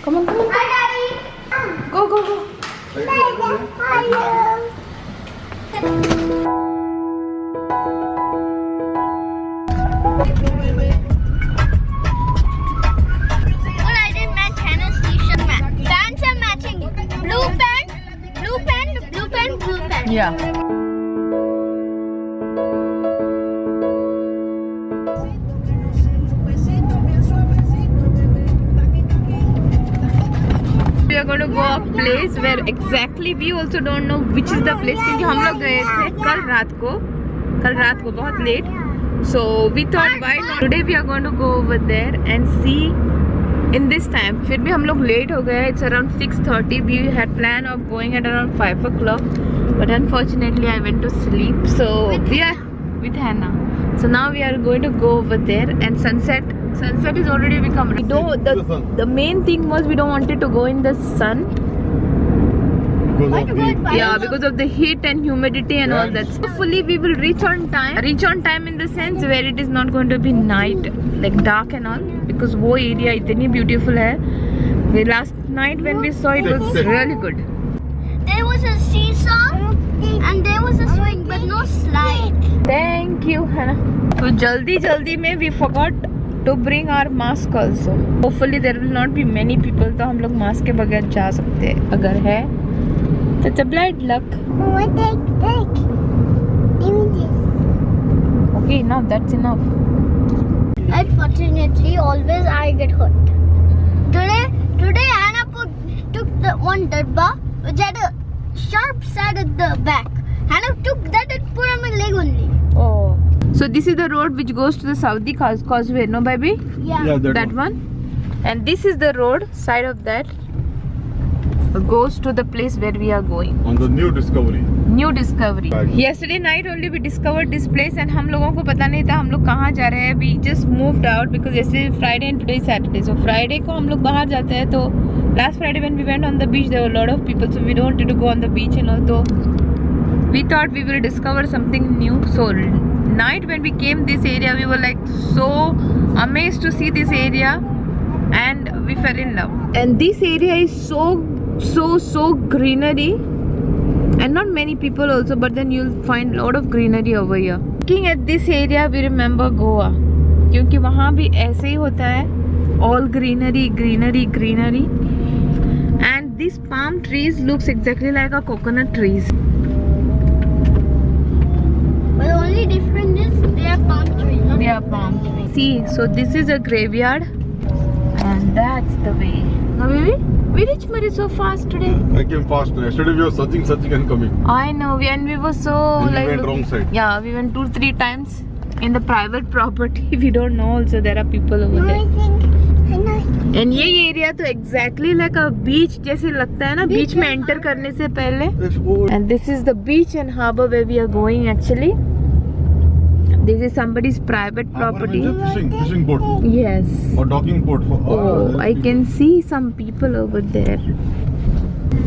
Come on, come on. Hi, Daddy. Go, go, go. Well, I didn't match Hannah's t-shirt. Pants are matching. Blue pant, blue pant, blue pant, blue pant. Yeah. We are going to go a place where exactly we also don't know which is the place क्योंकि हम लोग गए थे कल रात को बहुत late. So we thought why not today we are going to go over there and see in this time. फिर भी हम लोग late हो गए. It's around 6:30. We had plan of going at around 5 o'clock, but unfortunately I went to sleep. So we are with Hannah. So now we are going to go over there and sunset is already become. We don't, the main thing was we don't wanted to go in the sun. Because of the heat and humidity and all that. Hopefully we will reach on time in the sense where it is not going to be night, like dark and all, because wo area itni beautiful hai. The last night when we saw it was really good. There was a seesaw and there was a swing, but no slide. Thank you, Hannah. So jaldi mein we forgot to bring our mask also. Hopefully there will not be many people, तो हम लोग mask के बगैर जा सकते हैं. अगर है तो it's a bad luck. Take. Even this. Okay, now that's enough. Unfortunately, always I get hurt. Today Hannah took the one dabba which had a sharp side at the back. Hannah took that and put on my leg only. Oh. So this is the road which goes to the Saudi Causeway, no baby? Yeah. That one. And this is the road side of that goes to the place where we are going. On the new discovery. Yesterday night only we discovered this place and हम लोगों को पता नहीं था हम लोग कहाँ जा रहे हैं. We just moved out because yesterday is Friday and today is Saturday. So Friday को हम लोग बाहर जाते हैं. तो last Friday when we went on the beach there were a lot of people, so we don't wanted to go on the beach and all. So we thought we will discover something new. So night when we came this area we were like so amazed to see this area and we fell in love. And this area is so greenery and not many people also, but then you'll find lot of greenery over here. Looking at this area we remember Goa क्योंकि वहाँ भी ऐसे ही होता है, all greenery and these palm trees looks exactly like a coconut trees. But the only difference is they are palm trees. No? They are palm trees. See, so this is a graveyard and that's the way. Now baby, we reached Murray so fast today. I came fast. Yesterday we were searching and coming. I know, and we were so And like we went wrong side. Yeah, we went 2-3 times in the private property. We don't know also there are people over there. And ये area तो exactly like a beach जैसे लगता है ना, beach में enter करने से पहले. And this is the beach and harbor where we are going actually. This is somebody's private property. Fishing boat. Yes. Or docking boat. Oh, I can see some people over there.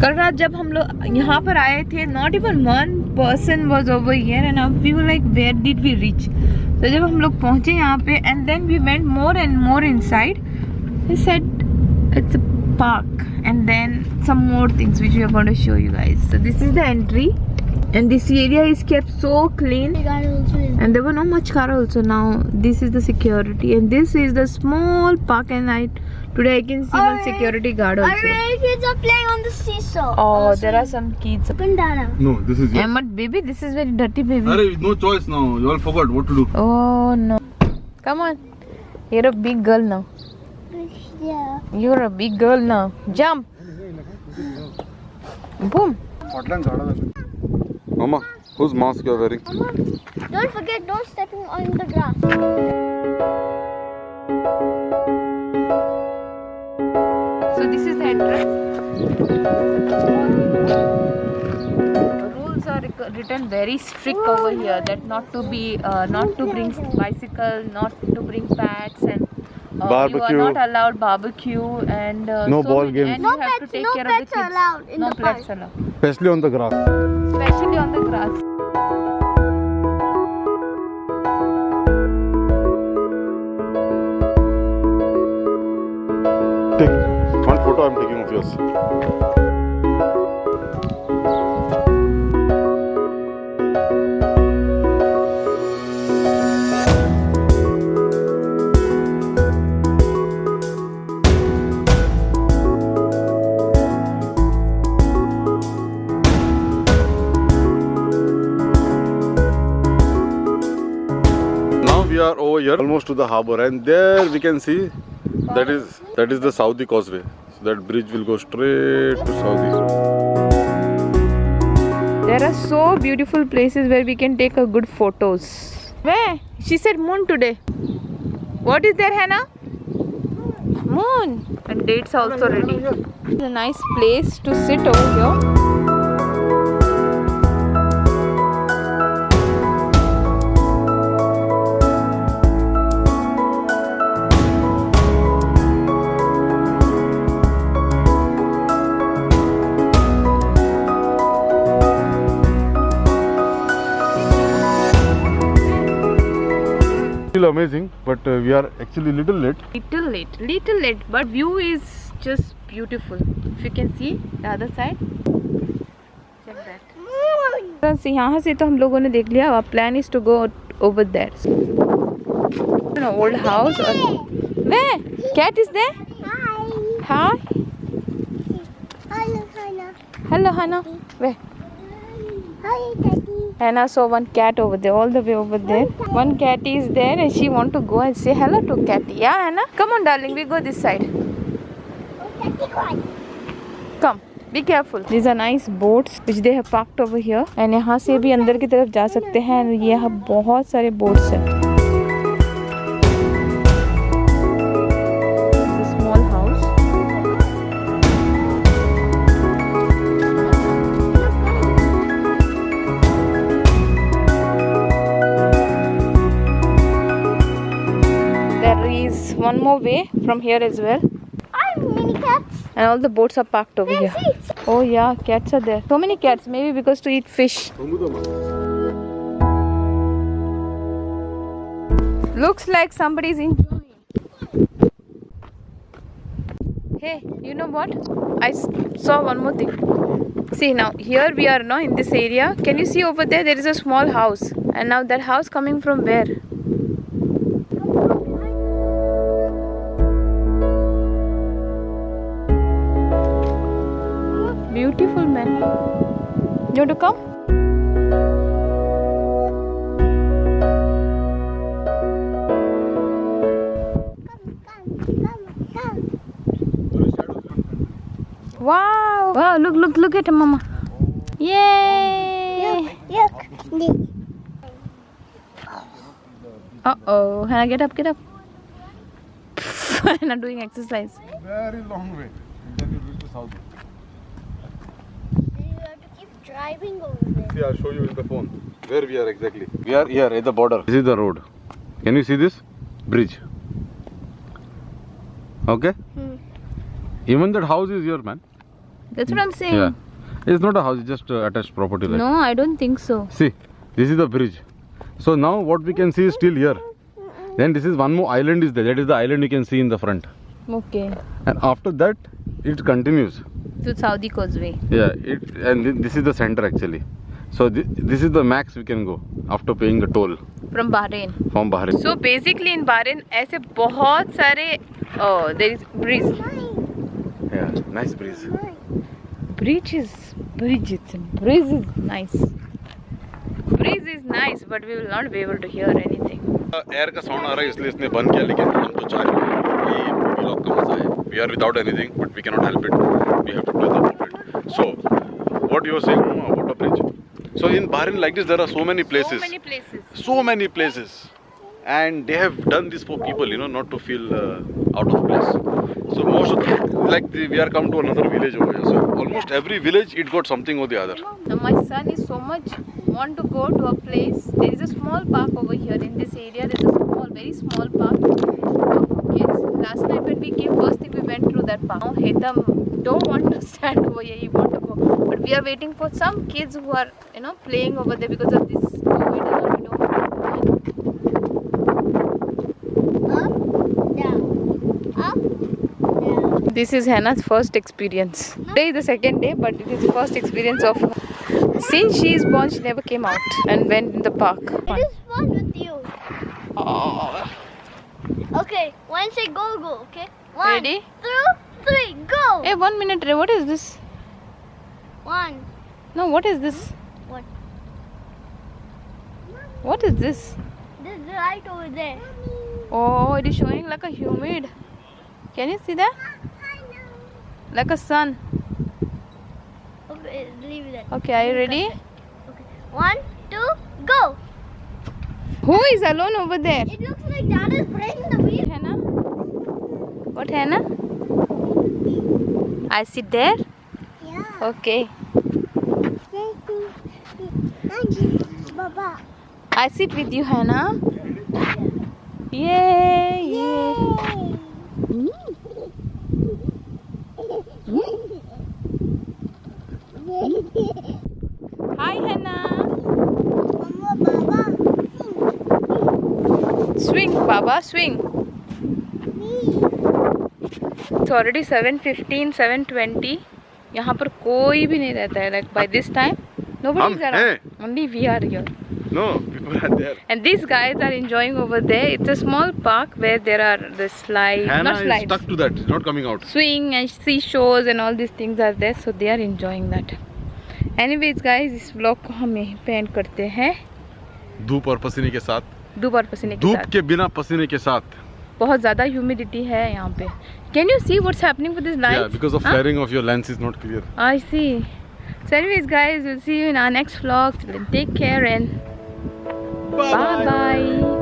कल रात जब हम लोग यहाँ पर आए थे, not even one person was over here and we were like, where did we reach? तो जब हम लोग पहुँचे यहाँ पे and then we went more and more inside. We said it's a park and then some more things which we are going to show you guys. So this is the entry and this area is kept so clean and there were no much car also. Now this is the security and this is the small park and today I can see one security guard also. Our kids are playing on the seesaw. Oh, there are some kids. Pandana. No, this is yours. But baby, this is very dirty baby. Arey, no choice now. You all forgot what to do. Oh no. Come on. You're a big girl now. Yeah. You're a big girl now. Jump. Boom. Mama, whose mask you are wearing? Don't forget, don't step on the grass. So this is the entrance. Rules are written very strict over here that not to bring bicycle, not to bring pets and Barbecue. you are not allowed barbecue and No ball games. and No you have pets, to take no care of pets the kids. allowed in No the pets park. allowed. Especially on the grass. Especially on the grass. Take one photo. photo I'm taking of yours. Now we are over here, almost to the harbor, and there we can see that is the Saudi Causeway. So that bridge will go straight to Saudi. There are so beautiful places where we can take a good photos. Where? She said moon today. What is there, Hannah? Moon. And dates are also ready. It's a nice place to sit over here. Still amazing, but we are actually little late. Little late, but view is just beautiful. If you can see the other side, check that. बस यहाँ से तो हम लोगों ने देख लिया. Our plan is to go over there. An old house. Where? Cat is there? Hi. Hello, Hannah. Hello, Hannah. Where? Hi, Daddy. Hannah saw one cat over there, all the way over there. One cat is there and she want to go and say hello to cat. Yeah, Hannah? Come on, darling, we go this side. Come. Be careful. These are nice boats which they have parked over here. And यहाँ से भी अंदर की तरफ जा सकते हैं. And यहाँ बहुत सारे boats हैं. It's a small house. There is one more way from here as well. Mini cats. And all the boats are parked over here. Oh yeah, cats are there. So many cats, maybe because to eat fish. Looks like somebody's enjoying. Hey, you know what? I saw one more thing. See now, here we are now in this area. Can you see over there? There is a small house. And now that house coming from where? Beautiful man. You want to come? Come. Wow! Wow! Look at Mama. Yay! Look. Uh-oh. Hannah, get up. Hannah doing exercise. Very long way. Then you reach to Saudi. You have to keep driving over there. See, I'll show you in the phone where we are exactly. We are here at the border. This is the road. Can you see this bridge? Okay. Even that house is here, man. That's what I'm saying. Yeah. It's not a house, it's just attached property. Like. No, I don't think so. See, this is the bridge. So now what we can see is still here. Then this is one more island is there. That is the island you can see in the front. Okay. And after that, it continues. To Saudi Causeway. Yeah. And this is the center actually. So this is the max we can go after paying the toll. From Bahrain. From Bahrain. So basically in Bahrain ऐसे बहुत सारे there is breeze. Yeah, nice breeze. Breeze is nice. Breeze is nice, but we will not be able to hear anything. Air का sound आ रहा है इसलिए इसने बंद किया, लेकिन हम तो चाह रहे हैं कि व्लॉग का मजा है. We are without anything, but we cannot help it. We have to do the movement. So, what you were saying about a bridge? So in Bahrain like this, there are so many places. So many places. And they have done this for people, not to feel out of place. So most of we are come to another village over here. So almost every village, it got something or the other. Now my son is so much want to go to a place. There is a small park over here in this area. There is a very small park for kids. Last night when we came, first thing we went through that park. Now Hetam don't want to stand over here. He want to go, but we are waiting for some kids who are playing over there because of this COVID. This is Hannah's first experience. Today is the second day, but it is the first experience of her. Since she is born, she never came out and went in the park. It is fun with you. Oh. Okay, when I say go, go, okay? 1, Ready? 2, 3, go! Hey, 1 minute, Ray, what is this? 1. No, what is this? What? What is this? This is right over there. Oh, it is showing like a humid. Can you see that? Like a sun. Okay, leave it there. Okay, are you ready? Okay. 1, 2, go! Who is alone over there? It looks like Dad is breaking the wheel. Hannah? What, Hannah? I sit there? Yeah. Okay. Baba. I sit with you, Hannah. Yay! Yay! Hi, Hannah. Swing, Baba, swing. It's already 7:15, 7:20. यहाँ पर कोई भी नहीं रहता है. Like by this time, nobody is around. Hey. Only we are here. No, people are there. And these guys are enjoying over there. It's a small park where there are the slides, Hannah not is slides, stuck to that. It's not coming out. swing and seashores and all these things are there. So they are enjoying that. Anyways guys, इस vlog को हम यहीं पे end करते हैं. धूप और पसीने के साथ. धूप और पसीने के धूप साथ. के बिना पसीने के साथ. बहुत ज़्यादा ह्यूमिडिटी है यहाँ पे. Can you see what's happening with these lights? Yeah, because of flaring of your lens is not clear. I see. So anyways guys, we'll see you in our next vlog. Till then, take care and bye bye.